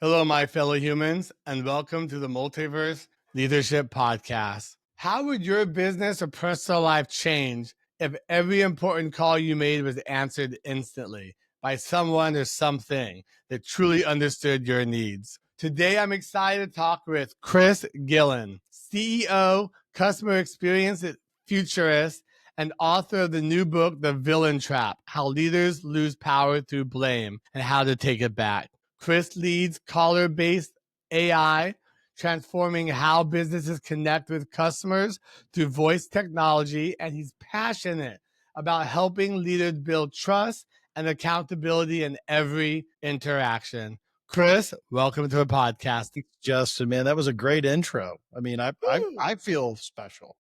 Hello, my fellow humans, and welcome to the Multiverse Leadership Podcast. How would your business or personal life change if every important call you made was answered instantly by someone or something that truly understood your needs? Today, I'm excited to talk with Chris Gillen, CEO, customer experience futurist, and author of the new book, The Villain Trap: How Leaders Lose Power Through Blame and How to Take It Back. Chris leads caller-based AI, transforming how businesses connect with customers through voice technology, and he's passionate about helping leaders build trust and accountability in every interaction. Chris, welcome to the podcast. Justin, man, that was a great intro. I mean, I feel special.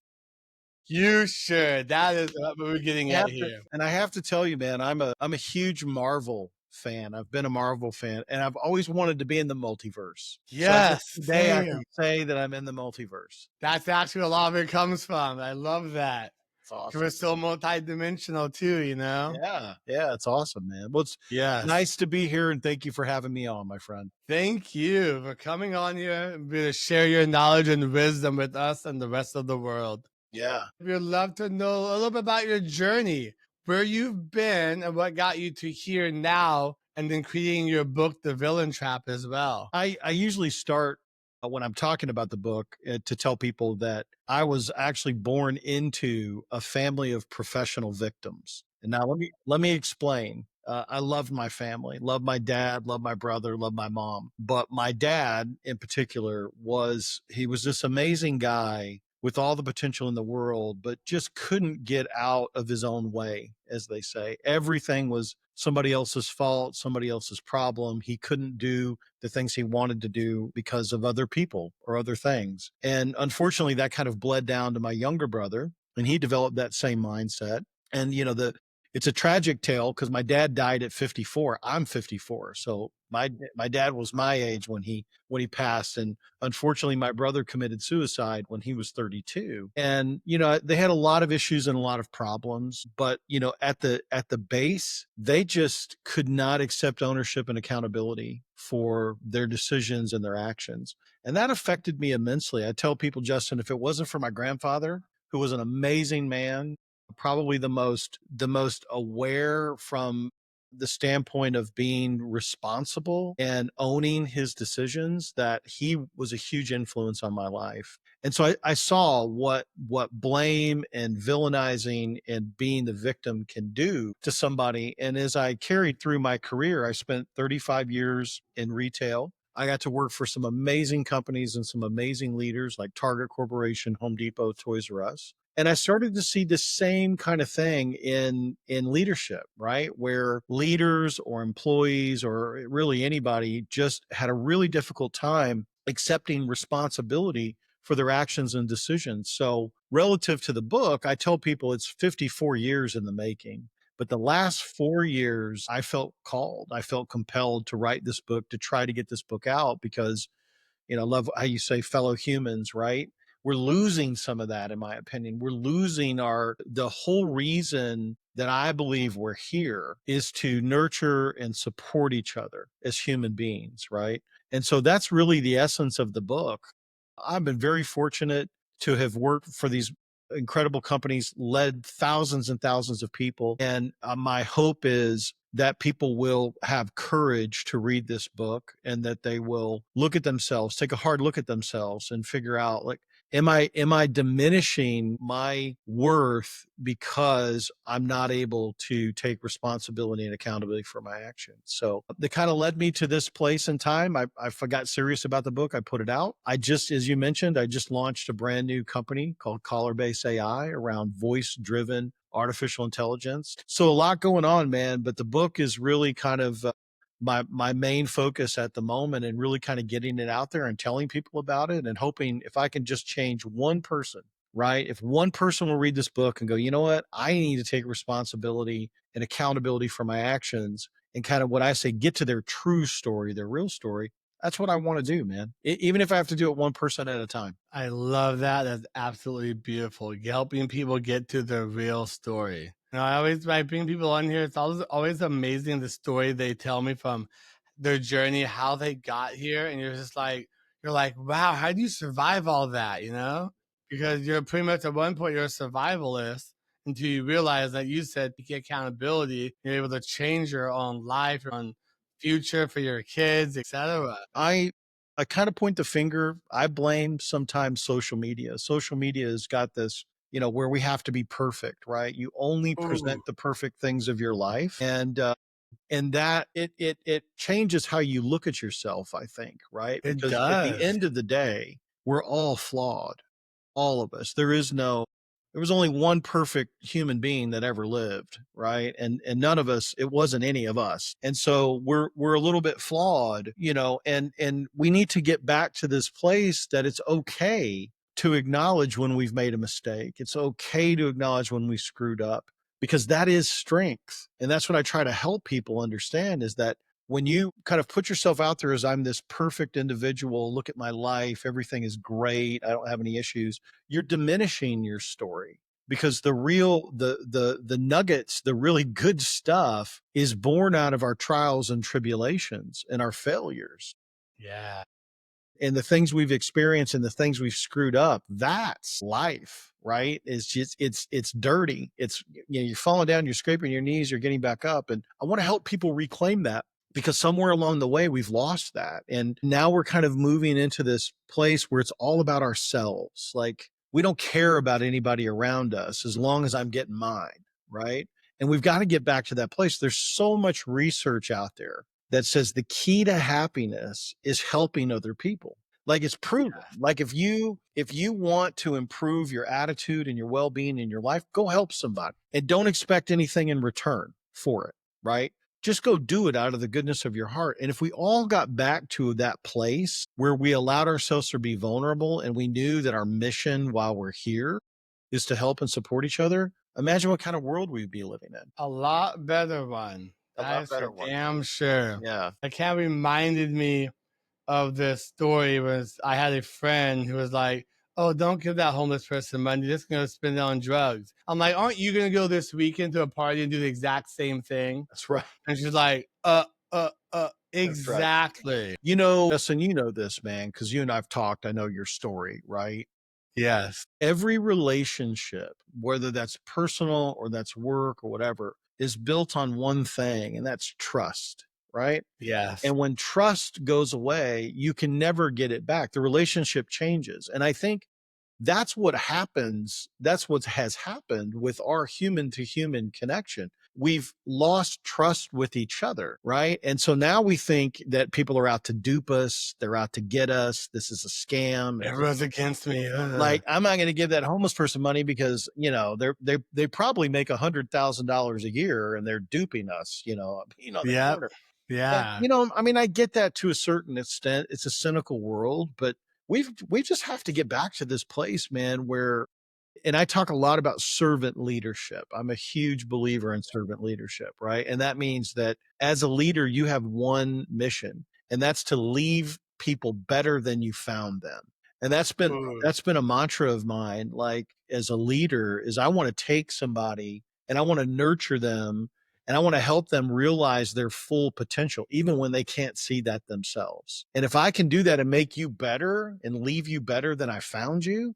You should. That is what we're getting at here. And I have to tell you, man, I'm a huge Marvel fan. I've been a Marvel fan, and I've always wanted to be in the multiverse. Yes, so today I same. can say that I'm in the multiverse. That's actually where a lot of it comes from. I love that. It's awesome. We're so multi-dimensional too, you know? Yeah, it's awesome, man. Well, it's nice to be here, and thank you for having me on, my friend. Thank you for coming on here and to share your knowledge and wisdom with us and the rest of the world. Yeah. We'd love to know a little bit about your journey, where you've been and what got you to here now, and then creating your book, The Villain Trap, as well. I usually start when I'm talking about the book to tell people that I was actually born into a family of professional victims. And now let me explain. I loved my family, loved my dad, loved my brother, loved my mom. But my dad in particular he was this amazing guy with all the potential in the world, but just couldn't get out of his own way, as they say. Everything was somebody else's fault, somebody else's problem. He couldn't do the things he wanted to do because of other people or other things. And unfortunately, that kind of bled down to my younger brother, and he developed that same mindset. And, it's a tragic tale because my dad died at 54. I'm 54. So my dad was my age when he passed. And unfortunately, my brother committed suicide when he was 32. And, they had a lot of issues and a lot of problems, but, at the base, they just could not accept ownership and accountability for their decisions and their actions. And that affected me immensely. I tell people, Justin, if it wasn't for my grandfather, who was an amazing man, probably the most aware from the standpoint of being responsible and owning his decisions, that he was a huge influence on my life. And so I saw what blame and villainizing and being the victim can do to somebody. And as I carried through my career, I spent 35 years in retail. I got to work for some amazing companies and some amazing leaders like Target Corporation, Home Depot, Toys R Us. And I started to see the same kind of thing in leadership, right? Where leaders or employees or really anybody just had a really difficult time accepting responsibility for their actions and decisions. So relative to the book, I tell people it's 54 years in the making. But the last 4 years, I felt called. I felt compelled to write this book, to try to get this book out because, I love how you say fellow humans, right? We're losing some of that, in my opinion. We're losing the whole reason that I believe we're here is to nurture and support each other as human beings, right? And so that's really the essence of the book. I've been very fortunate to have worked for these incredible companies, led thousands and thousands of people. And my hope is that people will have courage to read this book and that they will look at themselves, take a hard look at themselves and figure out, like, am I diminishing my worth because I'm not able to take responsibility and accountability for my actions? So that kind of led me to this place in time. I got serious about the book. I put it out. As you mentioned, I just launched a brand new company called Caller-Based AI around voice-driven artificial intelligence. So a lot going on, man, but the book is really kind of my main focus at the moment, and really kind of getting it out there and telling people about it and hoping if I can just change one person, right? If one person will read this book and go, you know what, I need to take responsibility and accountability for my actions and kind of what I say, get to their true story, their real story. That's what I want to do, man. Even if I have to do it one person at a time. I love that. That's absolutely beautiful. Helping people get to their real story. I bring people on here, it's always amazing the story they tell me from their journey, how they got here, and you're like, wow, how do you survive all that? You know, because you're pretty much at one point you're a survivalist until you realize that you said to get accountability, you're able to change your own life, your own future for your kids, etc. I kind of point the finger. I blame sometimes social media. Social media has got this, where we have to be perfect, right? You only Ooh, present the perfect things of your life, and that it changes how you look at yourself, I think, right? it Because at the does. end of the day, we're all flawed, all of us. There was only one perfect human being that ever lived, right? And none of us, it wasn't any of us. And so we're a little bit flawed, and we need to get back to this place that it's okay to acknowledge when we've made a mistake. It's okay to acknowledge when we screwed up, because that is strength. And that's what I try to help people understand, is that when you kind of put yourself out there as, I'm this perfect individual, look at my life, everything is great, I don't have any issues, you're diminishing your story, because the nuggets, the really good stuff is born out of our trials and tribulations and our failures Yeah. and the things we've experienced and the things we've screwed up. That's life, right? It's just, it's dirty. It's, you're falling down, you're scraping your knees, you're getting back up. And I want to help people reclaim that, because somewhere along the way we've lost that. And now we're kind of moving into this place where it's all about ourselves. Like, we don't care about anybody around us as long as I'm getting mine, right? And we've got to get back to that place. There's so much research out there that says the key to happiness is helping other people. Like, it's proven. Like, if you want to improve your attitude and your well-being in your life, go help somebody and don't expect anything in return for it, right? Just go do it out of the goodness of your heart. And if we all got back to that place where we allowed ourselves to be vulnerable and we knew that our mission while we're here is to help and support each other, imagine what kind of world we'd be living in. A lot better one. A That lot is for better one. damn sure. Yeah. That kind of reminded me of this story. Was I had a friend who was like, "Oh, don't give that homeless person money. They're just gonna spend it on drugs." I'm like, "Aren't you gonna go this weekend to a party and do the exact same thing?" That's right. And she's like, That's right. exactly. Justin, you know this, man, because you and I've talked. I know your story, right? Yes, Every relationship, whether that's personal or that's work or whatever, is built on one thing, and that's trust, right? yes. And when trust goes away, you can never get it back. The relationship changes. And I think that's what happens. That's what has happened with our human to human connection. We've lost trust with each other, right? And so now we think that people are out to dupe us. They're out to get us. This is a scam. Everyone's against me. Like, I'm not going to give that homeless person money because, they probably make $100,000 a year and they're duping us, on the Yep. corner. And, Yeah. I mean, I get that to a certain extent. It's a cynical world, but we just have to get back to this place, man, where, and I talk a lot about servant leadership. I'm a huge believer in servant leadership, right? And that means that as a leader, you have one mission, and that's to leave people better than you found them. And Ooh. that's been a mantra of mine, like, as a leader, is I want to take somebody and I want to nurture them and I want to help them realize their full potential, even when they can't see that themselves. And if I can do that and make you better and leave you better than I found you,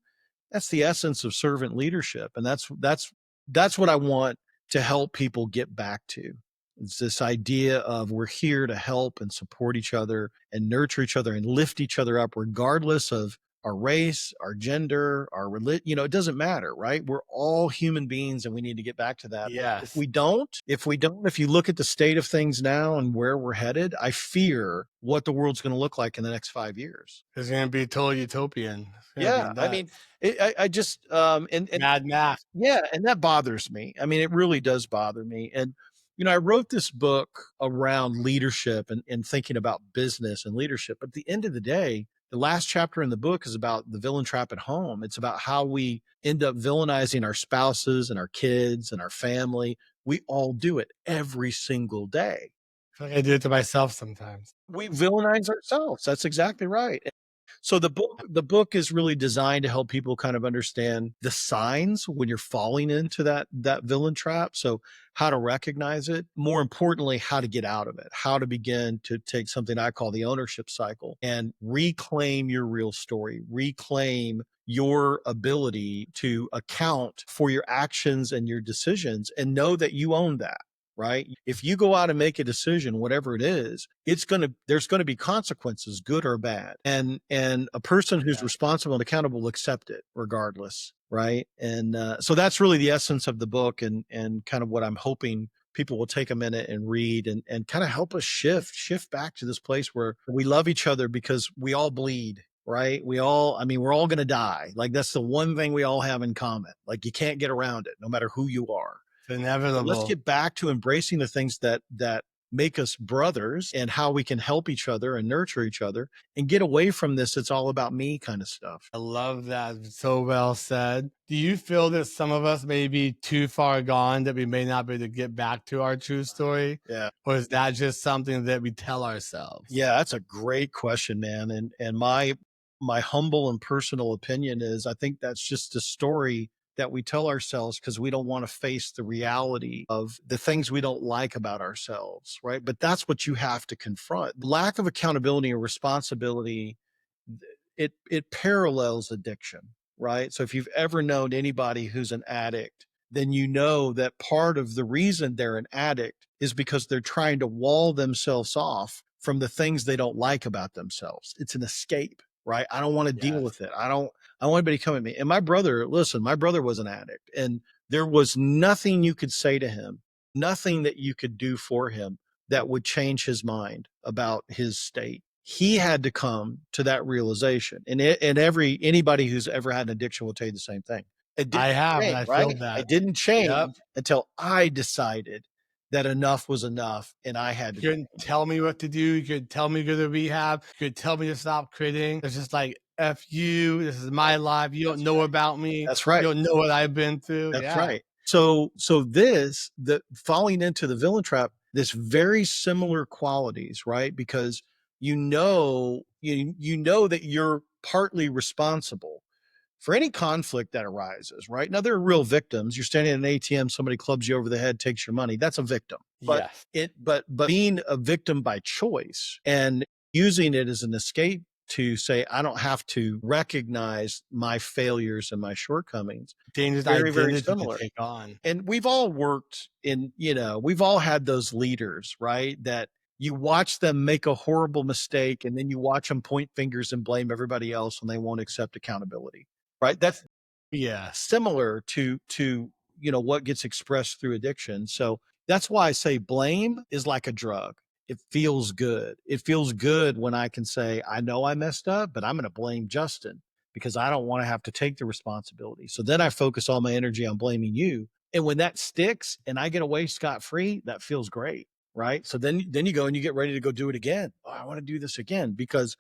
that's the essence of servant leadership. And that's what I want to help people get back to. It's this idea of, we're here to help and support each other and nurture each other and lift each other up, regardless of our race, our gender, our religion. It doesn't matter, right? We're all human beings, and we need to get back to that. Yes. If you look at the state of things now and where we're headed, I fear what the world's going to look like in the next 5 years. It's gonna be total utopian. It's gonna be Yeah, I mean, nuts. I just and Mad Max. yeah, and that bothers me. I mean, it really does bother me. And I wrote this book around leadership and thinking about business and leadership. But at the end of the day, the last chapter in the book is about the villain trap at home. It's about how we end up villainizing our spouses and our kids and our family. We all do it every single day. I feel like I do it to myself sometimes. We villainize ourselves. That's exactly right. So the book is really designed to help people kind of understand the signs when you're falling into that villain trap. So how to recognize it, more importantly, how to get out of it, how to begin to take something I call the ownership cycle and reclaim your real story, reclaim your ability to account for your actions and your decisions and know that you own that. Right? If you go out and make a decision, whatever it is, there's going to be consequences, good or bad. And a person who's Yeah. responsible and accountable will accept it regardless. Right. And so that's really the essence of the book and kind of what I'm hoping people will take a minute and read and kind of help us shift back to this place where we love each other because we all bleed. Right. We're all going to die. Like that's the one thing we all have in common. Like you can't get around it no matter who you are. It's But let's inevitable. get back to embracing the things that make us brothers and how we can help each other and nurture each other and get away from this it's all about me kind of stuff. I love that. So well said. Do you feel that some of us may be too far gone that we may not be able to get back to our true story? Yeah. Or is that just something that we tell ourselves? Yeah, that's a great question, man. And my humble and personal opinion is I think that's just a story that we tell ourselves because we don't want to face the reality of the things we don't like about ourselves, right? But that's what you have to confront. Lack of accountability or responsibility, it parallels addiction, right? So if you've ever known anybody who's an addict, then you know that part of the reason they're an addict is because they're trying to wall themselves off from the things they don't like about themselves. It's an escape, right? I don't want to deal Yes. with it. I don't want anybody to come at me. And my brother, listen, my brother was an addict and there was nothing you could say to him, nothing that you could do for him that would change his mind about his state. He had to come to that realization. And anybody who's ever had an addiction will tell you the same thing. It I didn't have, and change, I feel right? I that. didn't Yep. change until I decided that enough was enough and I had You to couldn't tell me what to do. You could tell me to go to rehab. You could tell me to stop quitting. It's just like, F you. This is my life. You don't That's know right. about me. That's You right. don't know what I've been through. That's Yeah. right. So the falling into the villain trap, this very similar qualities, right? Because you know that you're partly responsible for any conflict that arises, right? Now there are real victims. You're standing at an ATM, somebody clubs you over the head, takes your money. That's a victim. But Yes. but being a victim by choice and using it as an escape to say, I don't have to recognize my failures and my shortcomings. Dangerous Very, very identity to similar. take on. And we've all worked in, we've all had those leaders, right? That you watch them make a horrible mistake and then you watch them point fingers and blame everybody else and they won't accept accountability, right? That's Yes. similar to what gets expressed through addiction. So that's why I say blame is like a drug. It feels good. It feels good when I can say, I know I messed up, but I'm going to blame Justin because I don't want to have to take the responsibility. So then I focus all my energy on blaming you. And when that sticks and I get away scot free, that feels great. Right. So then you go and you get ready to go do it again. Oh, I want to do this again because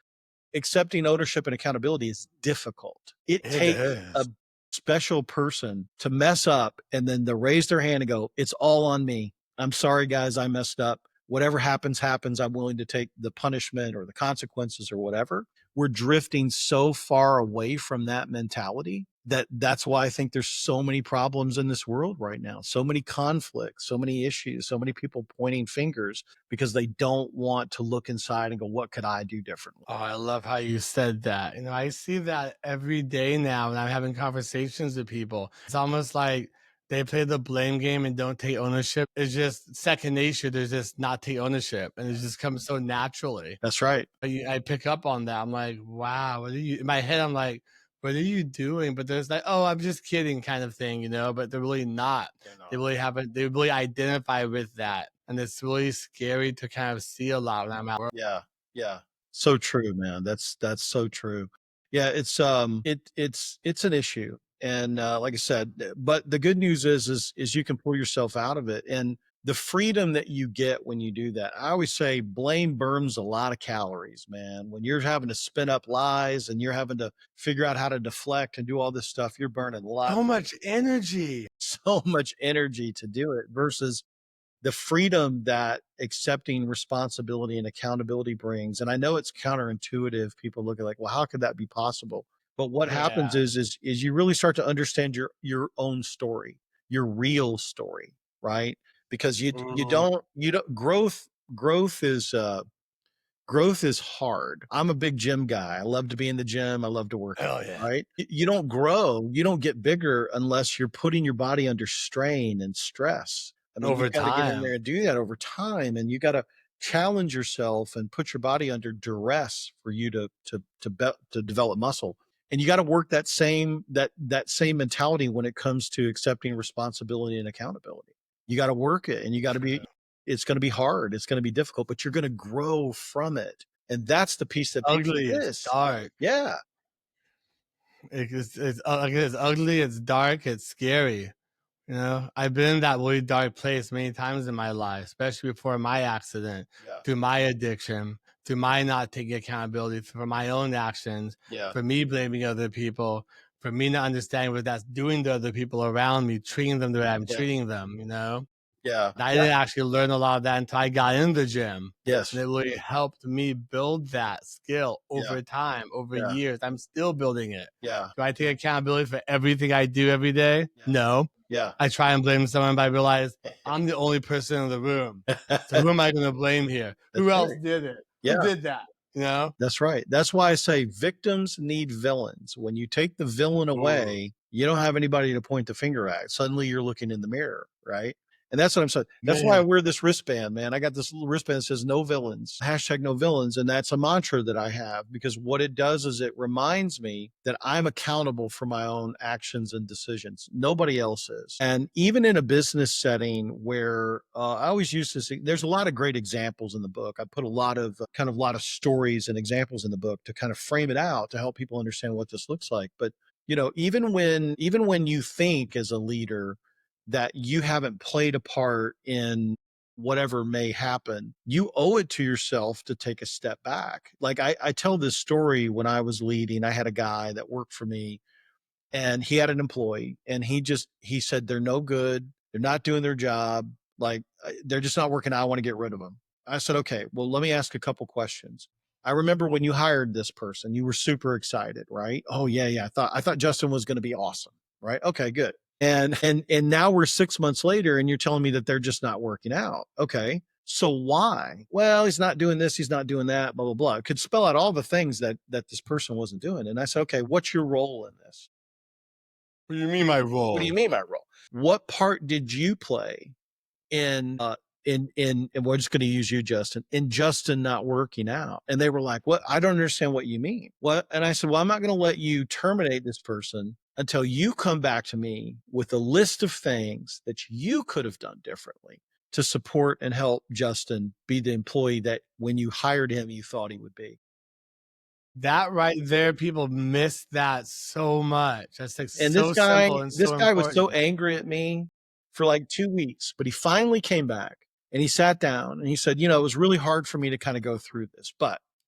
accepting ownership and accountability is difficult. It It takes a is. special person to mess up and then to raise their hand and go, it's all on me. I'm sorry, guys, I messed up. Whatever happens, happens. I'm willing to take the punishment or the consequences or whatever. We're drifting so far away from that mentality that's why I think there's so many problems in this world right now, so many conflicts, so many issues, so many people pointing fingers because they don't want to look inside and go, what could I do differently? Oh, I love how you said that. I see that every day now when I'm having conversations with people. It's almost like they play the blame game and don't take ownership. It's just second nature. There's just not take ownership, and it just comes so naturally. That's right. I pick up on that. I'm like, wow, what are you? In my head, I'm like, what are you doing? But there's like, oh, I'm just kidding, kind of thing, But they're really not. They really haven't. They really identify with that, and it's really scary to kind of see a lot when I'm out. Yeah. Yeah. So true, man. That's so true. Yeah, it's an issue. And like I said, but the good news is you can pull yourself out of it and the freedom that you get when you do that. I always say blame burns a lot of calories, man. When you're having to spin up lies and you're having to figure out how to deflect and do all this stuff, you're burning So much energy. so much energy to do it versus the freedom that accepting responsibility and accountability brings. And I know it's counterintuitive. People look at like, well, how could that be possible? But what happens is you really start to understand your own story, your real story, right? Because you don't growth is growth is hard. I'm a big gym guy. I love to be in the gym. I love to work out, right? You don't grow, you don't get bigger unless you're putting your body under strain and stress. I mean, Over you got to get in time. there and do that over time, and you got to challenge yourself and put your body under duress for you to develop muscle. And you got to work that same mentality when it comes to accepting responsibility and accountability. You got to work it, and you got to be. It's going to be hard. It's going to be difficult, but you're going to grow from it. And that's the piece that people Ugly, miss. it's dark. Yeah. It's ugly, it's dark, it's scary. You know, I've been in that really dark place many times in my life, especially before my accident, through my addiction, through my not taking accountability for my own actions, for me blaming other people, for me not understanding what that's doing to other people around me, treating them the way I'm treating them, you know? Yeah. And I didn't actually learn a lot of that until I got in the gym. Yes. And it really helped me build that skill over time, over years. I'm still building it. Yeah. Do I take accountability for everything I do every day? No. Yeah. I try and blame someone, but I realize I'm the only person in the room. So who am I going to blame here? Who else did it? Who did that? You know? That's right. That's why I say victims need villains. When you take the villain away, you don't have anybody to point the finger at. Suddenly you're looking in the mirror, right? And that's what I'm saying. That's why I wear this wristband, man. I got this little wristband that says no villains, #no villains. And that's a mantra that I have, because what it does is it reminds me that I'm accountable for my own actions and decisions. Nobody else is. And even in a business setting where I always use this, there's a lot of great examples in the book. I put a lot of stories and examples in the book to kind of frame it out to help people understand what this looks like. But, you know, even when you think as a leader that you haven't played a part in whatever may happen, you owe it to yourself to take a step back. Like I tell this story when I was leading. I had a guy that worked for me, and he had an employee, and he said, they're no good. They're not doing their job. Like they're just not working out. I want to get rid of them. I said, okay, well, let me ask a couple questions. I remember when you hired this person, you were super excited, right? Oh yeah. I thought Justin was going to be awesome, right? Okay, good. And now we're 6 months later and you're telling me that they're just not working out. Okay. So why? Well, he's not doing this. He's not doing that, blah, blah, blah. It could spell out all the things that this person wasn't doing. And I said, okay, what's your role in this? What do you mean my role? What do you mean by role? What part did you play in and we're just going to use you, Justin, in Justin not working out? And they were like, what? I don't understand what you mean. What? And I said, well, I'm not going to let you terminate this person until you come back to me with a list of things that you could have done differently to support and help Justin be the employee that when you hired him, you thought he would be. That right there, people miss that so much. That's like and so this guy, simple and this so guy important. was so angry at me for like 2 weeks, but he finally came back and he sat down and he said, you know, it was really hard for me to kind of go through this,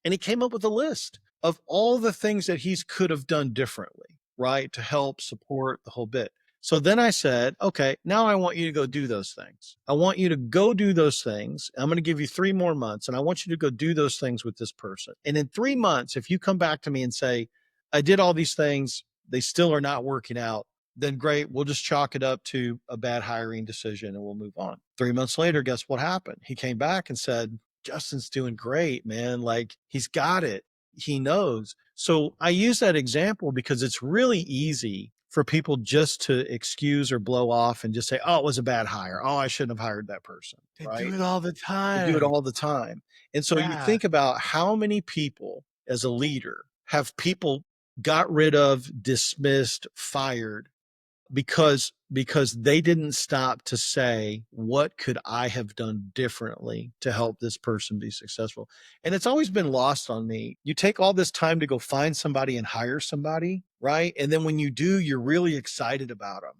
and he came up with a list of all the things that he could have done differently, right, to help support the whole bit. So then I said, okay, now I want you to go do those things. I want you to go do those things. I'm going to give you 3 more months, and I want you to go do those things with this person. And in 3 months, if you come back to me and say, I did all these things, they still are not working out, then great, we'll just chalk it up to a bad hiring decision and we'll move on. 3 months later, guess what happened? He came back and said, Justin's doing great, man. Like he's got it. He knows. So I use that example because it's really easy for people just to excuse or blow off and just say, oh, it was a bad hire. Oh, I shouldn't have hired that person. They right? do it all the time. They do it all the time. And so you think about how many people as a leader have people got rid of, dismissed, fired because they didn't stop to say, what could I have done differently to help this person be successful? And it's always been lost on me. You take all this time to go find somebody and hire somebody, right? And then when you do, you're really excited about them.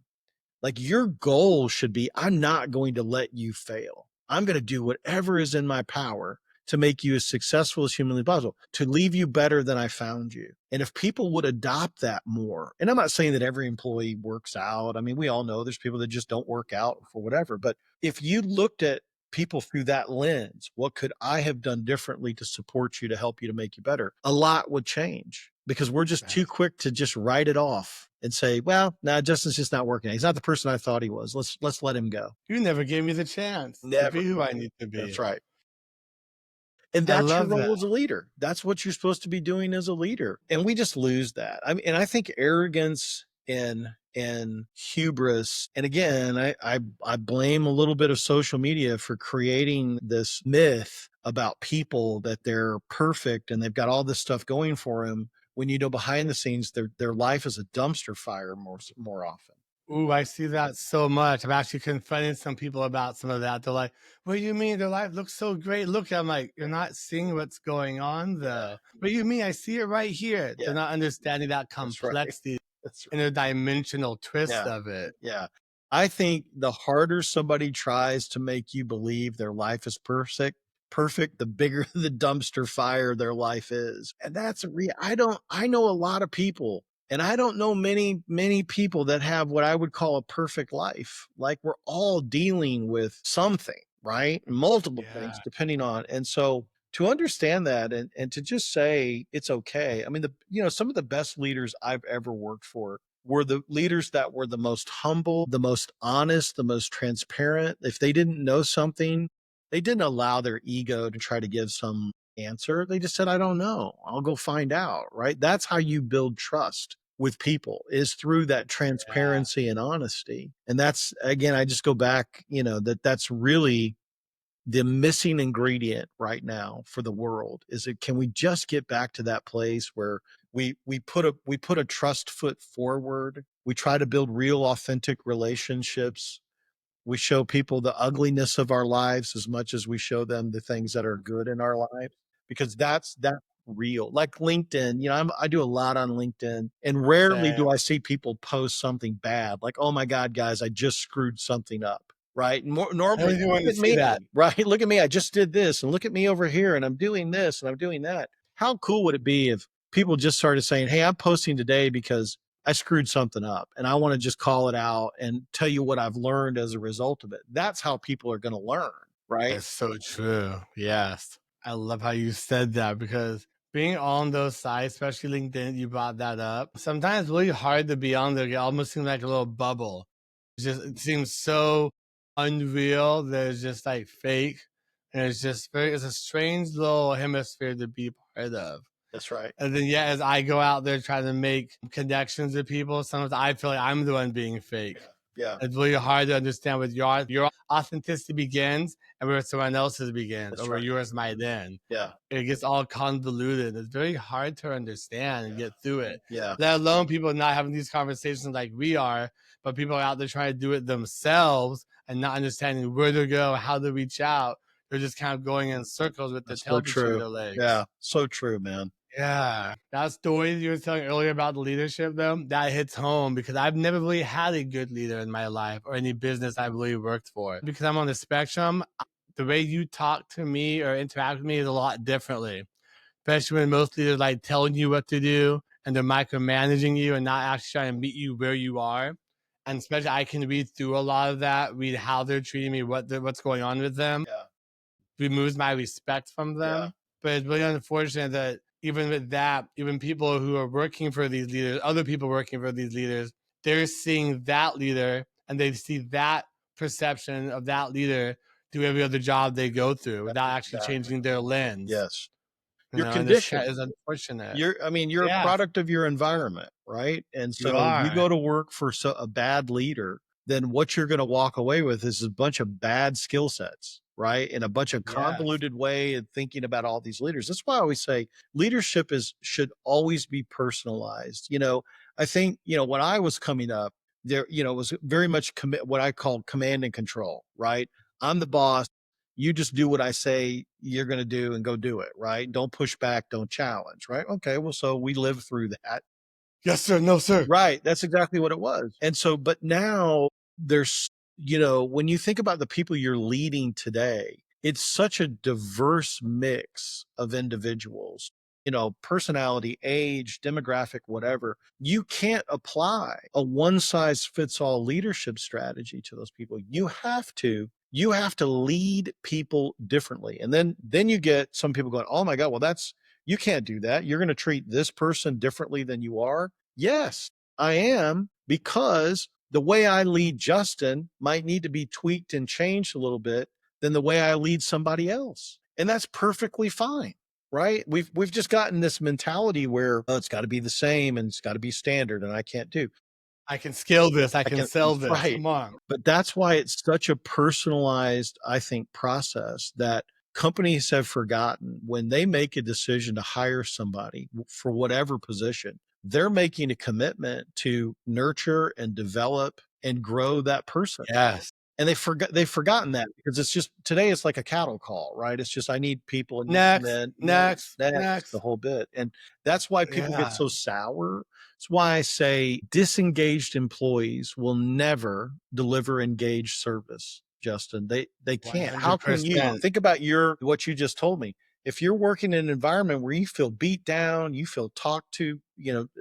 Like your goal should be, I'm not going to let you fail. I'm going to do whatever is in my power to make you as successful as humanly possible, to leave you better than I found you. And if people would adopt that more, and I'm not saying that every employee works out. I mean, we all know there's people that just don't work out for whatever. But if you looked at people through that lens, what could I have done differently to support you, to help you, to make you better? A lot would change, because we're just too quick to just write it off and say, well, no, Justin's just not working. He's not the person I thought he was. Let's let him go. You never gave me the chance to be who I need to be. That's right. And that's your role as a leader. That's what you're supposed to be doing as a leader. And we just lose that. I mean, and I think arrogance and hubris. And again, I blame a little bit of social media for creating this myth about people that they're perfect and they've got all this stuff going for them, when you know behind the scenes their life is a dumpster fire more often. Ooh, I see that so much. I've actually confronted some people about some of that. They're like, what do you mean? Their life looks so great. Look, I'm like, you're not seeing what's going on though. What do you mean? I see it right here. They're not understanding that complexity, interdimensional twist of it. Yeah. I think the harder somebody tries to make you believe their life is perfect, the bigger the dumpster fire their life is. And that's I know a lot of people, and I don't know many people that have what I would call a perfect life. Like, we're all dealing with something, right? Multiple things depending on. And so to understand that and to just say it's okay. I mean, some of the best leaders I've ever worked for were the leaders that were the most humble, the most honest, the most transparent. If they didn't know something, they didn't allow their ego to try to give some answer. They just said, I don't know. I'll go find out, right? That's how you build trust with people, is through that transparency and honesty. And that's, again, I just go back, that's really the missing ingredient right now for the world. Can we just get back to that place where we put a trust foot forward? We try to build real, authentic relationships. We show people the ugliness of our lives as much as we show them the things that are good in our lives, because that's real. Like LinkedIn, I do a lot on LinkedIn, and rarely do I see people post something bad. Like, oh my God, guys, I just screwed something up. Right. Normally, look at me, right? Look at me. I just did this, and look at me over here, and I'm doing this and I'm doing that. How cool would it be if people just started saying, hey, I'm posting today because I screwed something up and I want to just call it out and tell you what I've learned as a result of it. That's how people are going to learn, right? That's so true. Yes. I love how you said that, because being on those sites, especially LinkedIn, you brought that up. Sometimes it's really hard to be on there. It almost seems like a little bubble. It seems so unreal that it's just like fake. And it's a strange little hemisphere to be part of. That's right. And then, as I go out there trying to make connections with people, sometimes I feel like I'm the one being fake. Yeah. It's really hard to understand where your authenticity begins and where someone else's begins, or where yours might end. Yeah. It gets all convoluted. It's very hard to understand and get through it. Yeah. Let alone people not having these conversations like we are, but people out there trying to do it themselves and not understanding where to go, how to reach out. They're just kind of going in circles with the tail between their legs. Yeah. So true, man. Yeah. That story you were telling earlier about the leadership, though, that hits home, because I've never really had a good leader in my life or any business I've really worked for. Because I'm on the spectrum, the way you talk to me or interact with me is a lot differently. Especially when most leaders like telling you what to do and they're micromanaging you and not actually trying to meet you where you are. And especially I can read through a lot of that, read how they're treating me, what's going on with them. Yeah. Removes my respect from them. Yeah. But it's really unfortunate that even with that, even people who are working for these leaders, other people working for these leaders, they're seeing that leader and they see that perception of that leader through every other job they go through without actually changing their lens. Yes. Your condition is unfortunate. You're a product of your environment, right? And so you go to work for a bad leader, then what you're going to walk away with is a bunch of bad skill sets, right? And a bunch of convoluted way of thinking about all these leaders. That's why I always say leadership should always be personalized. I think, when I was coming up there, it was very much what I call command and control, right? I'm the boss. You just do what I say you're going to do and go do it, right? Don't push back, don't challenge, right? Okay, well, so we lived through that. Yes, sir. No, sir. Right. That's exactly what it was. And so, but now there's, when you think about the people you're leading today, it's such a diverse mix of individuals, personality, age, demographic, whatever. You can't apply a one size fits all leadership strategy to those people. You have to lead people differently. And then you get some people going, oh my God, well, you can't do that. You're going to treat this person differently than you are. Yes, I am, because the way I lead Justin might need to be tweaked and changed a little bit than the way I lead somebody else. And that's perfectly fine, right? We've just gotten this mentality where, oh, it's got to be the same and it's got to be standard and I can't do. I can scale this. I can sell this. Right. Come on. But that's why it's such a personalized, I think, process that companies have forgotten. When they make a decision to hire somebody for whatever position, they're making a commitment to nurture and develop and grow that person. Yes. And they've forgotten that, because it's just, today it's like a cattle call, right? It's just, I need people and Next, then next, the whole bit. And that's why people get so sour. That's why I say disengaged employees will never deliver engaged service, Justin. They can't. How can you 100%. think about what you just told me? If you're working in an environment where you feel beat down, you feel talked to,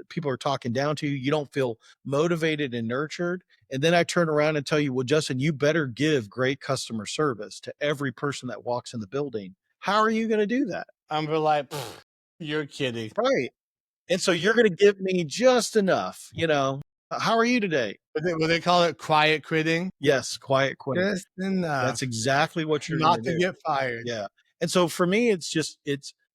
people are talking down to you, you don't feel motivated and nurtured. And then I turn around and tell you, well, Justin, you better give great customer service to every person that walks in the building. How are you going to do that? I'm like, you're kidding. Right. And so you're going to give me just enough, How are you today? What they call it, quiet quitting. Yes, quiet quitting. Just enough. That's exactly what you're not going to do. get fired. Yeah. And so for me, I'm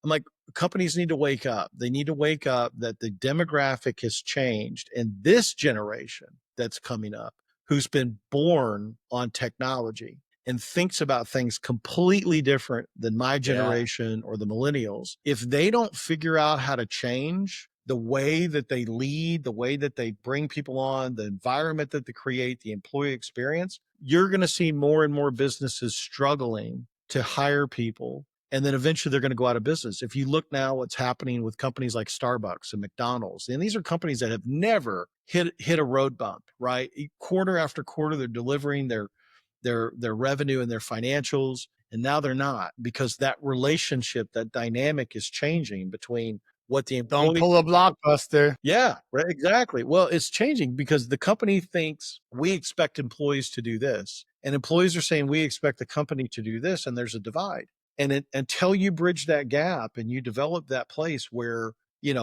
like, companies need to wake up. They need to wake up that the demographic has changed. And this generation that's coming up, who's been born on technology and thinks about things completely different than my generation or the millennials, if they don't figure out how to change the way that they lead, the way that they bring people on, the environment that they create, the employee experience, you're going to see more and more businesses struggling to hire people. And then eventually they're going to go out of business. If you look now what's happening with companies like Starbucks and McDonald's, and these are companies that have never hit a road bump, right? Quarter after quarter, they're delivering their revenue and their financials. And now they're not, because that relationship, that dynamic is changing between what the employee. Don't pull a Blockbuster. Yeah, right, exactly. Well, it's changing because the company thinks we expect employees to do this, and employees are saying we expect the company to do this, and there's a divide. And until you bridge that gap and you develop that place where,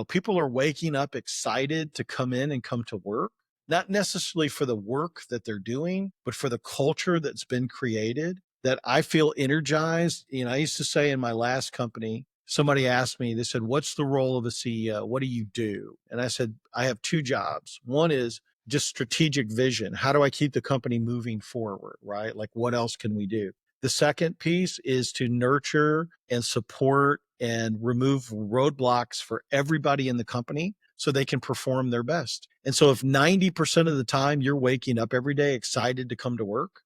people are waking up excited to come in and come to work, not necessarily for the work that they're doing, but for the culture that's been created, that I feel energized. I used to say in my last company, somebody asked me, they said, what's the role of a CEO? What do you do? And I said, I have two jobs. One is just strategic vision. How do I keep the company moving forward, right? Like, what else can we do? The second piece is to nurture and support and remove roadblocks for everybody in the company so they can perform their best. And so if 90% of the time you're waking up every day excited to come to work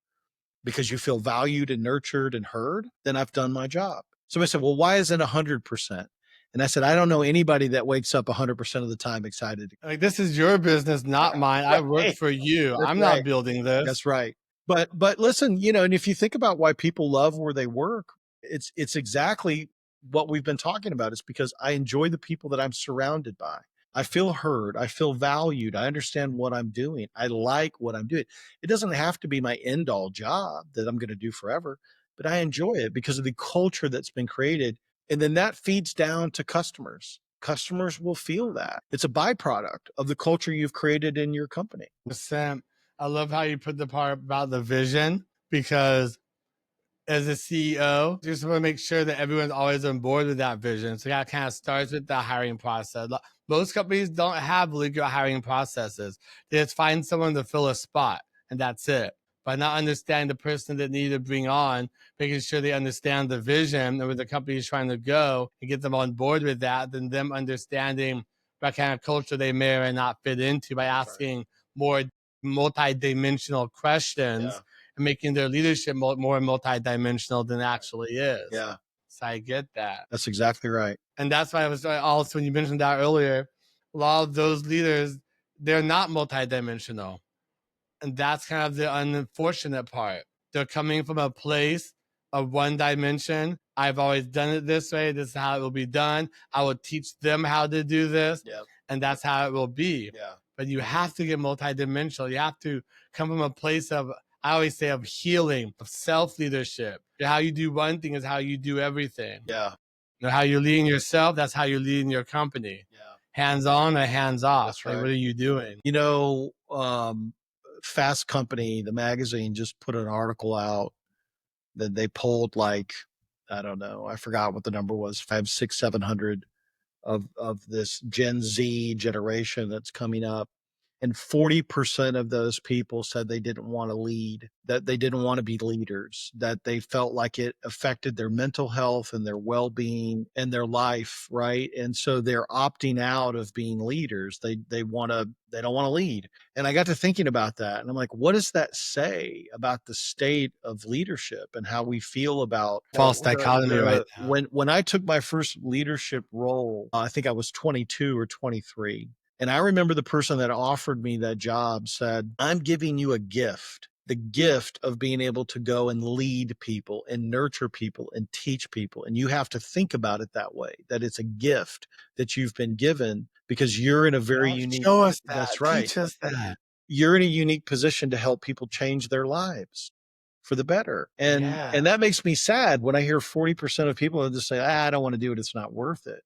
because you feel valued and nurtured and heard, then I've done my job. Somebody said, well, why isn't 100%? And I said, I don't know anybody that wakes up 100% of the time excited. Like, this is your business, not mine. I work for you. I'm not building this. That's right. But listen, and if you think about why people love where they work, it's exactly what we've been talking about. It's because I enjoy the people that I'm surrounded by. I feel heard. I feel valued. I understand what I'm doing. I like what I'm doing. It doesn't have to be my end all job that I'm going to do forever, but I enjoy it because of the culture that's been created. And then that feeds down to customers. Customers will feel that. It's a byproduct of the culture you've created in your company. Sam, I love how you put the part about the vision, because as a CEO, you just want to make sure that everyone's always on board with that vision. So that kind of starts with the hiring process. Most companies don't have legal hiring processes. They just find someone to fill a spot, and that's it. By not understanding the person that need to bring on, making sure they understand the vision and where the company is trying to go and get them on board with that, then them understanding what kind of culture they may or may not fit into by asking more multi-dimensional questions and making their leadership more multi-dimensional than it actually is. Yeah. So I get that. That's exactly right. And that's why I was also, when you mentioned that earlier, a lot of those leaders, they're not multi-dimensional. And that's kind of the unfortunate part. They're coming from a place of one dimension. I've always done it this way. This is how it will be done. I will teach them how to do this, and that's how it will be. But you have to get multidimensional. You have to come from a place of, I always say, of healing, of self-leadership. How you do one thing is how you do everything. How you're leading yourself, that's how you're leading your company. Hands-on or hands-off. That's Like, right. what are you doing? Fast Company, the magazine, just put an article out that they polled, like, I don't know, I forgot what the number was, 500, 600, 700 of this Gen Z generation that's coming up. And 40% of those people said they didn't want to lead, that they didn't want to be leaders, that they felt like it affected their mental health and their well-being and their life, right? And so they're opting out of being leaders. They don't want to lead. And I got to thinking about that, and I'm like, what does that say about the state of leadership and how we feel about False dichotomy right now. When I took my first leadership role, I think I was 22 or 23. And I remember the person that offered me that job said, I'm giving you a gift, the gift of being able to go and lead people and nurture people and teach people. And you have to think about it that way, that it's a gift that you've been given because you're in a very unique. Show us that. That's right. Teach us that. You're in a unique position to help people change their lives for the better. And that makes me sad when I hear 40% of people that just say, I don't want to do it. It's not worth it.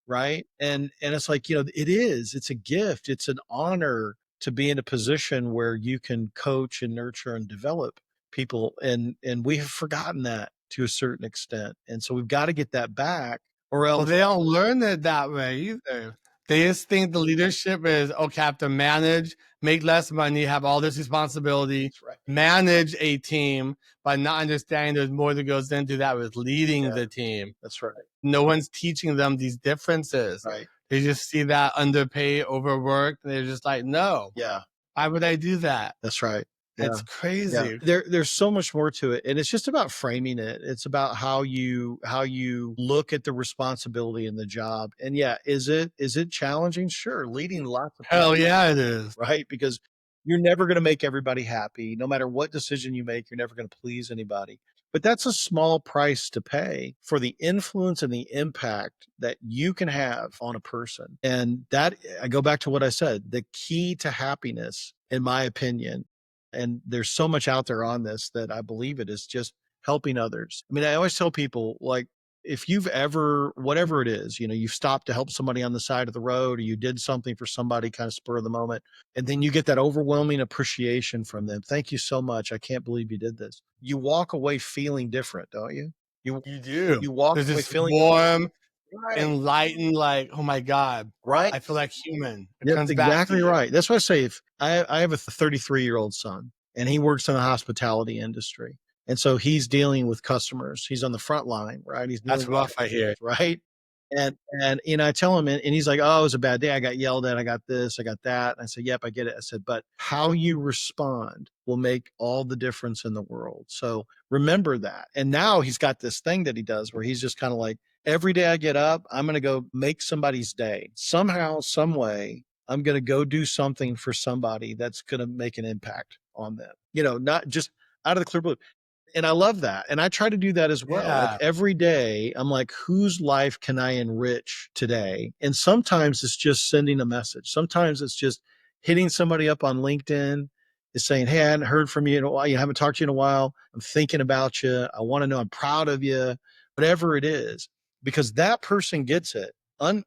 Right. And it's like, it's a gift. It's an honor to be in a position where you can coach and nurture and develop people. And we have forgotten that to a certain extent. And so we've got to get that back, or else. Well, they don't learn it that way either. They just think the leadership is, okay, I have to manage, make less money, have all this responsibility, manage a team, but not understanding there's more that goes into that with leading the team. That's right. No one's teaching them these differences. Right. They just see that underpaid, overworked, and they're just like, no. Why would I do that? That's right. It's crazy. There's so much more to it. And it's just about framing it. It's about how you look at the responsibility in the job. And is it challenging? Sure. Leading lots of people. Hell yeah, it is. Right. Because you're never going to make everybody happy. No matter what decision you make, you're never going to please anybody. But that's a small price to pay for the influence and the impact that you can have on a person. And that, I go back to what I said, the key to happiness, in my opinion, and there's so much out there on this that I believe it is just helping others. I mean, I always tell people, like, if you've ever, whatever it is, you've stopped to help somebody on the side of the road, or you did something for somebody kind of spur of the moment, and then you get that overwhelming appreciation from them. Thank you so much. I can't believe you did this. You walk away feeling different, don't you? You do. You walk away feeling warm, enlightened, like, oh my God. Right. I feel like human. That's exactly right. That's why I say, if I have a 33-year-old son, and he works in the hospitality industry. And so he's dealing with customers. He's on the front line, right? That's rough, I hear. Right. And I tell him, and he's like, oh, it was a bad day. I got yelled at. I got this, I got that. And I said, yep, I get it. I said, but how you respond will make all the difference in the world. So remember that. And now he's got this thing that he does where he's just kind of like, every day I get up, I'm going to go make somebody's day. Somehow, some way, I'm going to go do something for somebody that's going to make an impact on them. Not just out of the clear blue. And I love that. And I try to do that as well. Like, every day, I'm like, whose life can I enrich today? And sometimes it's just sending a message. Sometimes it's just hitting somebody up on LinkedIn, is saying, hey, I hadn't heard from you in a while. You haven't talked to you in a while. I'm thinking about you. I want to know, I'm proud of you, whatever it is, because that person gets it,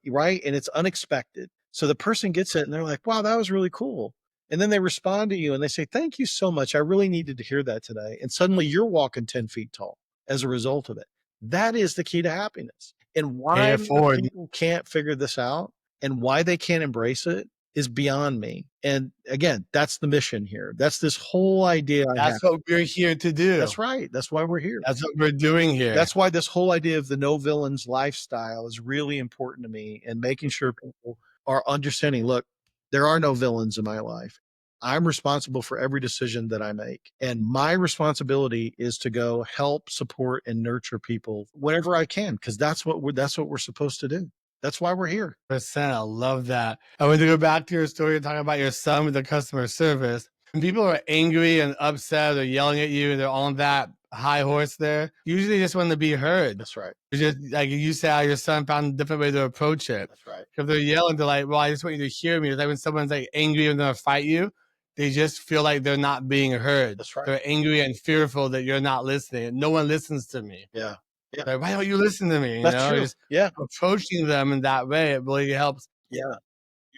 right? And it's unexpected. So the person gets it and they're like, wow, that was really cool. And then they respond to you and they say, thank you so much. I really needed to hear that today. And suddenly you're walking 10 feet tall as a result of it. That is the key to happiness. And why people can't figure this out and why they can't embrace it is beyond me. And again, that's the mission here. That's this whole idea. That's what we're here to do. That's right. That's why we're here. That's what we're doing here. That's why this whole idea of the no villains lifestyle is really important to me, and making sure people are understanding, look, there are no villains in my life. I'm responsible for every decision that I make. And my responsibility is to go help, support, and nurture people whenever I can, because that's what we're supposed to do. That's why we're here. I love that. I want to go back to your story, talking about your son with the customer service. When people are angry and upset or yelling at you, and they're on that high horse there. Usually just want to be heard. That's right. It's just like you say how your son found a different way to approach it. That's right. If they're yelling, they're like, well, I just want you to hear me. It's like when someone's like angry and going to fight you, they just feel like they're not being heard. That's right. They're angry and fearful that you're not listening. No one listens to me. Yeah. Yeah. Like, why don't you listen to me? That's true. Just Yeah. approaching them in that way, it really helps. Yeah.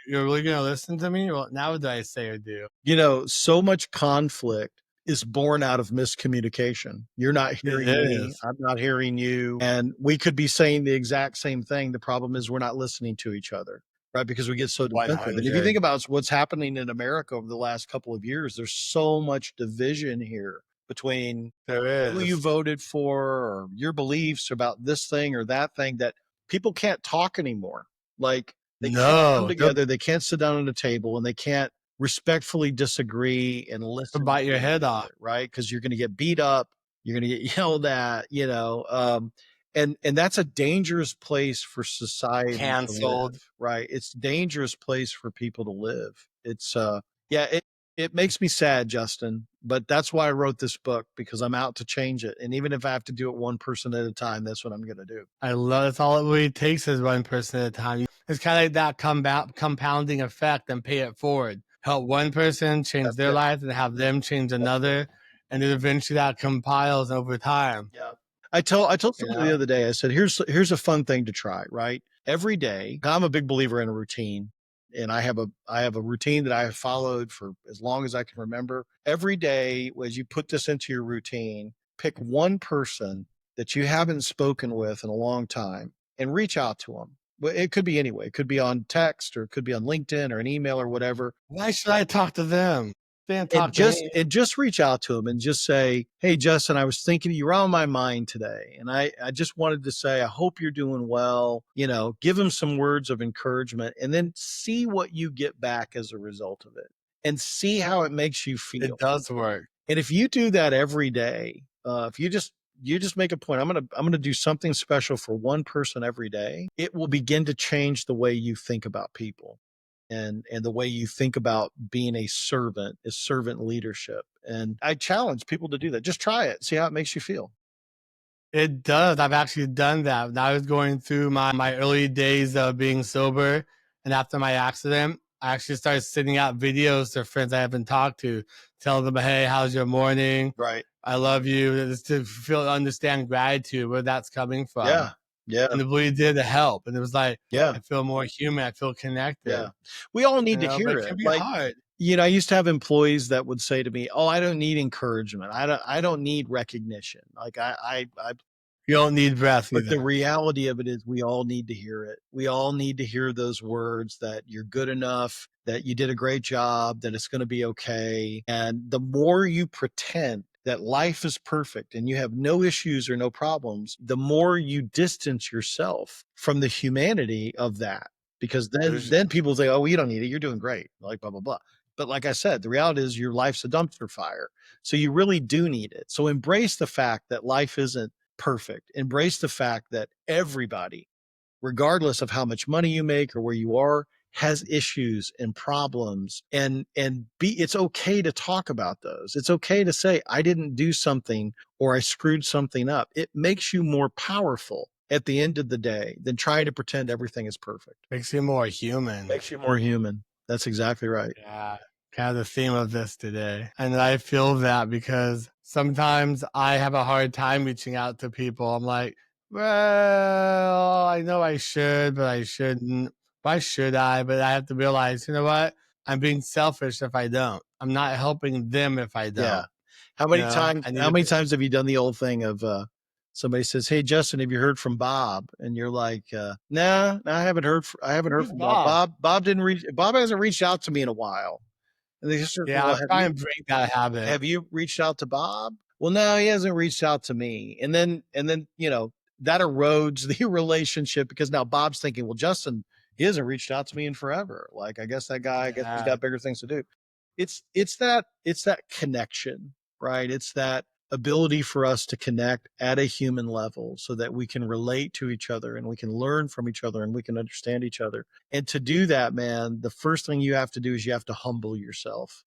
You're really going to listen to me? Well, now what do I say or do? So much conflict is born out of miscommunication. You're not hearing me. I'm not hearing you. And we could be saying the exact same thing. The problem is we're not listening to each other, right? Because we get so defensive. And if you think about what's happening in America over the last couple of years, there's so much division here between who you voted for or your beliefs about this thing or that thing that people can't talk anymore. Like they can't come together. They can't sit down at a table and they can't respectfully disagree and listen. Bite your head off, right? Because you're going to get beat up, you're going to get yelled at, and that's a dangerous place for society. Canceled, right? It's a dangerous place for people to live. It's it makes me sad, Justin, but that's why I wrote this book, because I'm out to change it. And even if I have to do it one person at a time, that's what I'm going to do. I love that's all it really takes is one person at a time. It's kind of like that compounding effect and pay it forward. Help one person change their life and have them change another. And then eventually that compiles over time. Yeah. I told somebody the other day, I said, here's a fun thing to try, right? Every day, I'm a big believer in a routine. And I have a routine that I have followed for as long as I can remember. Every day, as you put this into your routine, pick one person that you haven't spoken with in a long time and reach out to them. Well, it could be anyway. It could be on text or it could be on LinkedIn or an email or whatever. Why should I talk to them? And just reach out to them and just say, hey, Justin, I was thinking you were on my mind today. And I just wanted to say, I hope you're doing well. Give them some words of encouragement and then see what you get back as a result of it and see how it makes you feel. It does work. And if you do that every day, if you just make a point, I'm going to do something special for one person every day, it will begin to change the way you think about people. And the way you think about being a servant is servant leadership. And I challenge people to do that. Just try it. See how it makes you feel. It does. I've actually done that. When I was going through my early days of being sober, and after my accident, I actually started sending out videos to friends I haven't talked to, telling them, hey, how's your morning? Right. I love you. Just to understand gratitude, where that's coming from. Yeah. And it really did help. And it was like, I feel more human. I feel connected. Yeah. We all need to hear it. It can be hard. I used to have employees that would say to me, oh, I don't need encouragement. I don't need recognition. Like you don't need breath. But the reality of it is we all need to hear it. We all need to hear those words that you're good enough, that you did a great job, that it's going to be okay. And the more you pretend that life is perfect and you have no issues or no problems, the more you distance yourself from the humanity of that. Because then people say, oh, well, you don't need it. You're doing great. Like blah, blah, blah. But like I said, the reality is your life's a dumpster fire. So you really do need it. So embrace the fact that life isn't perfect. Embrace the fact that everybody, regardless of how much money you make or where you are, has issues and problems, and it's okay to talk about those. It's okay to say, I didn't do something or I screwed something up. It makes you more powerful at the end of the day than trying to pretend everything is perfect. Makes you more human. That's exactly right. Yeah. Kind of the theme of this today. And I feel that because sometimes I have a hard time reaching out to people. I'm like, well, I know I should, but I shouldn't. Why should I? But I have to realize, you know what? I'm being selfish if I don't. I'm not helping them if I don't. Yeah. How many times have you done the old thing of somebody says, hey, Justin, have you heard from Bob? And you're like, nah, I haven't heard from Bob. Bob hasn't reached out to me in a while. And they just I'm trying to break that habit. Have you reached out to Bob? Well, no, he hasn't reached out to me. And then, that erodes the relationship because now Bob's thinking, well, Justin, he hasn't reached out to me in forever. Like, I guess that guy, he's got bigger things to do. It's that connection, right? It's that ability for us to connect at a human level so that we can relate to each other and we can learn from each other and we can understand each other. And to do that, man, the first thing you have to do is you have to humble yourself.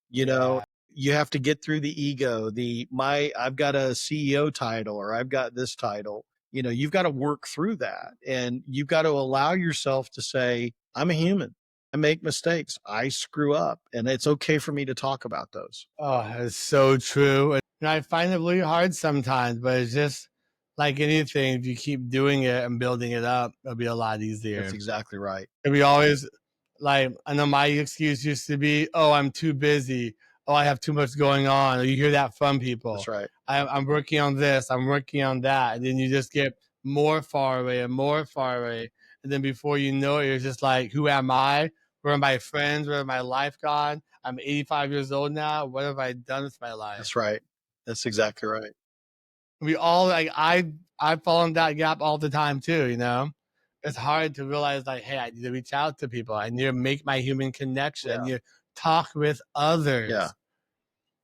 you have to get through the ego, I've got a CEO title, or I've got this title. You've got to work through that, and you've got to allow yourself to say, I'm a human. I make mistakes. I screw up, and it's okay for me to talk about those. Oh, it's so true. And I find it really hard sometimes, but it's just like anything. If you keep doing it and building it up, it'll be a lot easier. That's exactly right. And we always, like, I know my excuse used to be, oh, I'm too busy. Oh, I have too much going on. Or you hear that from people. That's right. I'm working on this. I'm working on that. And then you just get more far away and more far away. And then before you know it, you're just like, who am I? Where are my friends? Where are my life gone? I'm 85 years old now. What have I done with my life? That's right. That's exactly right. We all, like, I fall in that gap all the time too, It's hard to realize, like, hey, I need to reach out to people. I need to make my human connection. I need to talk with others. Yeah.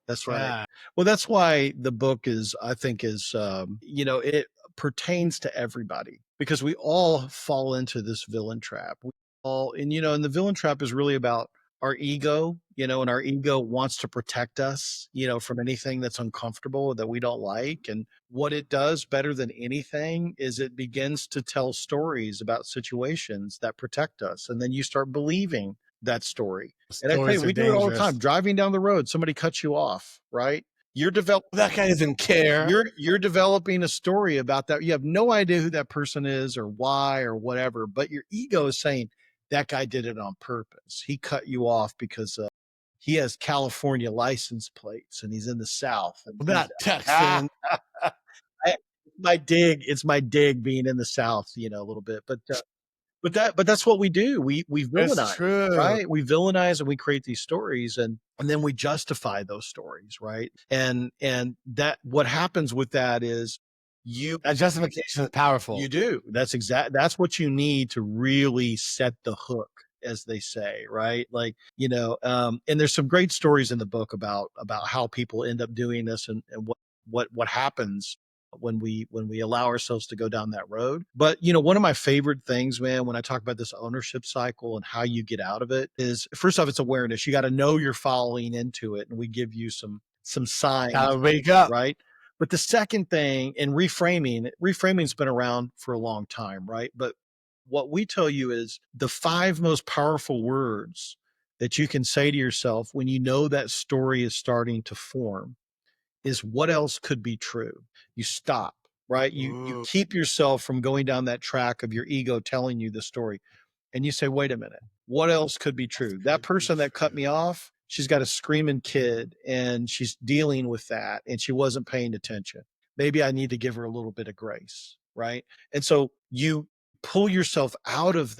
That's right. Yeah. Well, that's why the book I think it pertains to everybody, because we all fall into this villain trap. And the villain trap is really about our ego, and our ego wants to protect us, from anything that's uncomfortable that we don't like. And what it does better than anything is it begins to tell stories about situations that protect us. And then you start believing that story. And I tell you, we do it all the time. Driving down the road, somebody cuts you off, right? That guy doesn't care. You're developing a story about that. You have no idea who that person is or why or whatever, but your ego is saying that guy did it on purpose. He cut you off because he has California license plates and he's in the South. And that Texan. It's my dig being in the South, a little bit, but that's what we do. We villainize, right? We villainize and we create these stories, and then we justify those stories, right? And that what happens with that is that justification is powerful. You do. That's what you need to really set the hook, as they say, right? Like, and there's some great stories in the book about how people end up doing this and what happens when we allow ourselves to go down that road. But, one of my favorite things, man, when I talk about this ownership cycle and how you get out of it is, first off, it's awareness. You got to know you're falling into it. And we give you some signs. Gotta wake up. Right. But the second thing, and reframing's been around for a long time, right? But what we tell you is the 5 most powerful words that you can say to yourself when you know that story is starting to form is, what else could be true? You stop, right? You keep yourself from going down that track of your ego telling you the story. And you say, wait a minute, what else could be true? That person that cut me off, she's got a screaming kid and she's dealing with that and she wasn't paying attention. Maybe I need to give her a little bit of grace, right? And so you pull yourself out of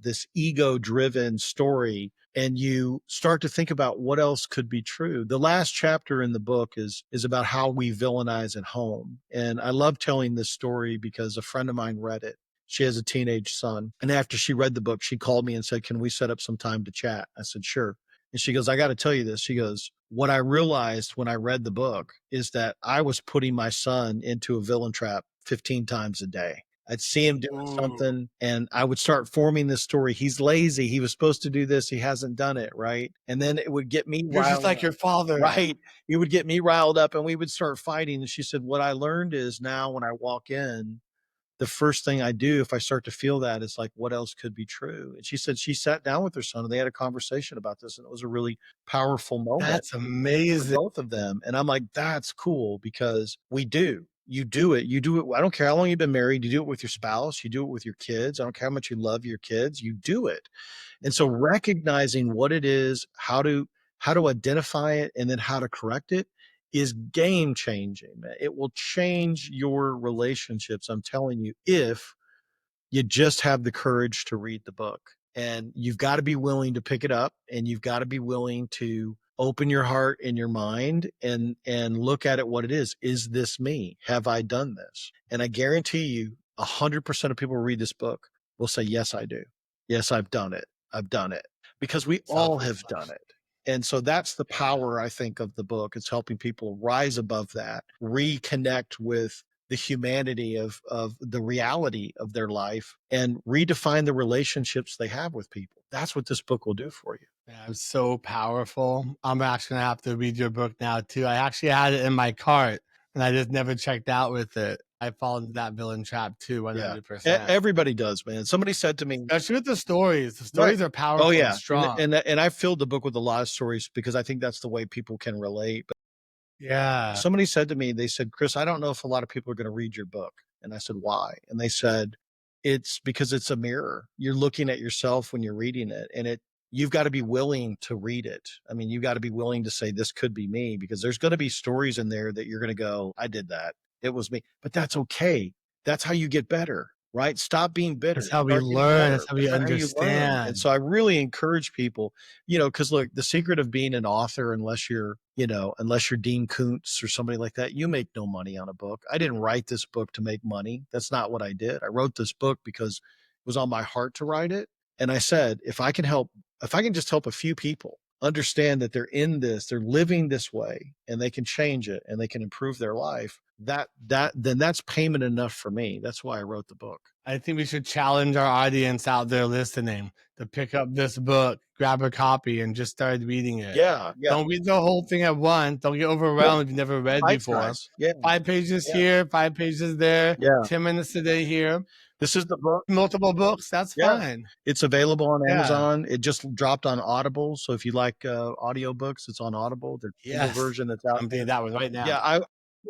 this ego-driven story, and you start to think about what else could be true. The last chapter in the book is about how we villainize at home. And I love telling this story because a friend of mine read it. She has a teenage son. And after she read the book, she called me and said, can we set up some time to chat? I said, sure. And she goes, I got to tell you this. She goes, what I realized when I read the book is that I was putting my son into a villain trap 15 times a day. I'd see him doing something and I would start forming this story. He's lazy. He was supposed to do this. He hasn't done it. Right. And then it would get me You're just like your father. Right. It would get me riled up and we would start fighting. And she said, what I learned is now when I walk in, the first thing I do if I start to feel that is like, what else could be true? And she said she sat down with her son and they had a conversation about this. And it was a really powerful moment. That's amazing. For both of them. And I'm like, that's cool because we do. You do it. I don't care how long you've been married. You do it with your spouse. You do it with your kids. I don't care how much you love your kids. You do it. And so recognizing what it is, how to identify it, and then how to correct it is game changing. It will change your relationships. I'm telling you, if you just have the courage to read the book. And you've got to be willing to pick it up, and you've got to be willing to open your heart and your mind and look at it what it is. Is this me? Have I done this? And I guarantee you 100% of people who read this book will say, yes, I do. Yes, I've done it. I've done it. Because we all have done it. And so that's the power, I think, of the book. It's helping people rise above that, reconnect with the humanity of the reality of their life and redefine the relationships they have with people. That's what this book will do for you. Yeah, it's so powerful. I'm actually gonna have to read your book now too. I actually had it in my cart and I just never checked out with it. I fall into that villain trap too, 100%. Everybody does, man. Somebody said to me, Especially with the stories. The stories are powerful and strong. And I filled the book with a lot of stories because I think that's the way people can relate. But Yeah. somebody said to me, they said, Chris, I don't know if a lot of people are going to read your book. And I said, why? And they said, it's because it's a mirror. You're looking at yourself when you're reading it, and you've got to be willing to read it. I mean, you've got to be willing to say, this could be me, because there's going to be stories in there that you're going to go, I did that. It was me. But that's okay. That's how you get better, right? Stop being bitter. That's how we learn. That's how we And understand. so I really encourage people, because look, the secret of being an author, unless you're Dean Koontz or somebody like that, you make no money on a book. I didn't write this book to make money. That's not what I did. I wrote this book because it was on my heart to write it. And I said, if I can just help a few people understand that they're in this, they're living this way, and they can change it and they can improve their life, then that's payment enough for me. That's why I wrote the book. I think we should challenge our audience out there listening to pick up this book, grab a copy, and just start reading it. Yeah. Don't read the whole thing at once. Don't get overwhelmed if you've never read before. Nice. Yeah. 5 pages here, 5 pages there. Yeah. 10 minutes a day here. This is the book. Multiple books. That's fine. It's available on Amazon. It just dropped on Audible. So if you like audiobooks, it's on Audible. There's a Kindle version that's out. I'm doing that one right now. Yeah.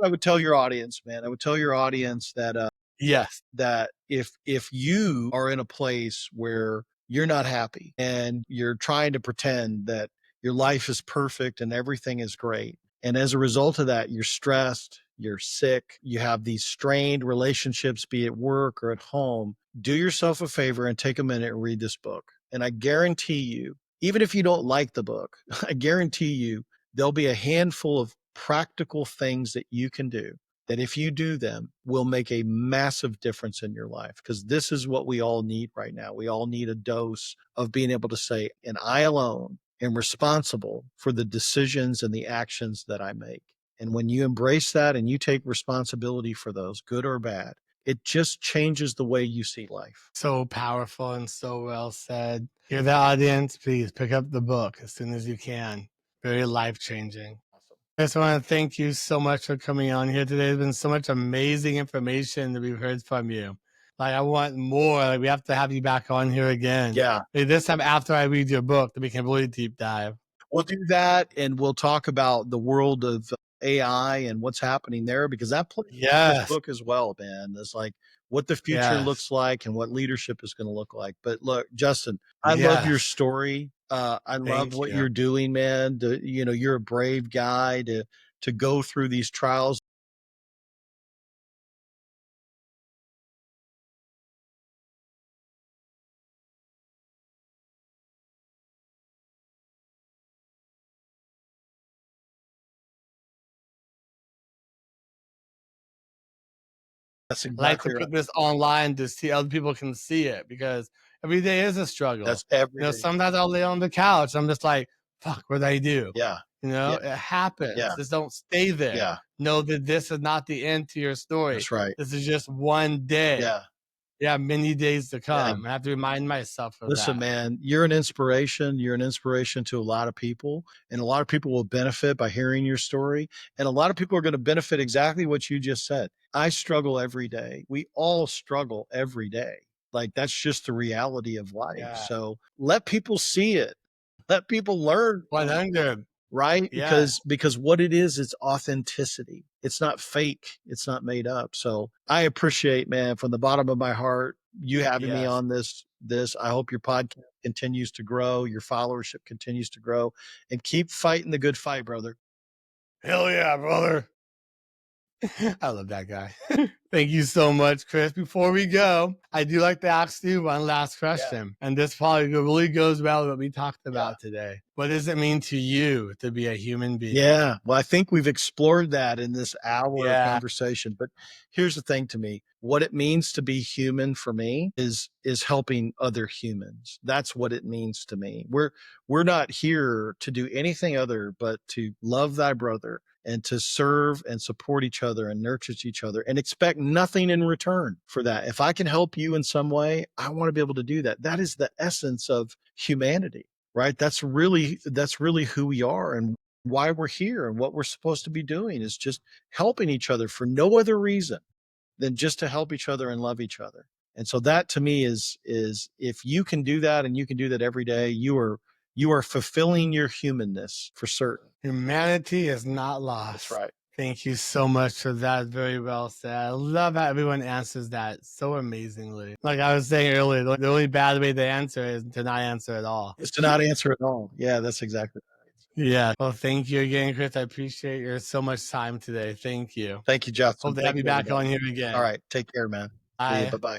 I would tell your audience, man, that yes, that if you are in a place where you're not happy and you're trying to pretend that your life is perfect and everything is great, and as a result of that, you're stressed, you're sick, you have these strained relationships, be it work or at home, do yourself a favor and take a minute and read this book. And I guarantee you, even if you don't like the book, I guarantee you there'll be a handful of practical things that you can do that if you do them will make a massive difference in your life, because this is what we all need right now. We all need a dose of being able to say, and I alone am responsible for the decisions and the actions that I make. And when you embrace that and you take responsibility for those, good or bad, it just changes the way you see life. So powerful and so well said. Hear the audience, please pick up the book as soon as you can. Very life-changing. I just want to thank you so much for coming on here today. There's been so much amazing information that we've heard from you. I want more. We have to have you back on here again. Yeah. This time after I read your book, that we can really deep dive. We'll do that, and we'll talk about the world of AI and what's happening there, because that plays in this book as well, man. It's like what the future looks like and what leadership is going to look like. But look, Justin, I love your story. I love what you're doing, man. You're a brave guy to go through these trials. That's exactly I like to put this online to see other people can see it, because every day is a struggle. That's every day. Sometimes I'll lay on the couch. I'm just like, fuck, what did I do? Yeah. It happens. Just don't stay there. Yeah. Know that this is not the end to your story. That's right. This is just one day. Yeah. Yeah, many days to come. I have to remind myself of that. Listen, man, you're an inspiration. You're an inspiration to a lot of people, and a lot of people will benefit by hearing your story. And a lot of people are going to benefit exactly what you just said. I struggle every day. We all struggle every day. That's just the reality of life. Yeah. So let people see it. Let people learn. 100. Right? Because what it is, it's authenticity. It's not fake. It's not made up. So I appreciate, man, from the bottom of my heart, you having me on this. I hope your podcast continues to grow, your followership continues to grow, and keep fighting the good fight, brother. Hell yeah, brother. I love that guy. Thank you so much, Chris. Before we go, I do like to ask you one last question. And this probably really goes well with what we talked about today. What does it mean to you to be a human being? Yeah. Well, I think we've explored that in this hour of conversation. But here's the thing to me. What it means to be human for me is helping other humans. That's what it means to me. We're not here to do anything other but to love thy brother and to serve and support each other and nurture each other and expect nothing in return for that. If I can help you in some way, I want to be able to do that. That is the essence of humanity, right? That's really who we are and why we're here, and what we're supposed to be doing is just helping each other for no other reason than just to help each other and love each other. And so that to me is if you can do that and you can do that every day, you are fulfilling your humanness for certain. Humanity is not lost. That's right. Thank you so much for that. Very well said. I love how everyone answers that so amazingly. Like I was saying earlier, the only bad way to answer is to not answer at all. Is to not answer at all. Yeah, that's exactly right. Yeah. Well, thank you again, Chris. I appreciate your so much time today. Thank you. Thank you, Justin. Hope to have you back on here again. All right. Take care, man. Bye. Bye-bye.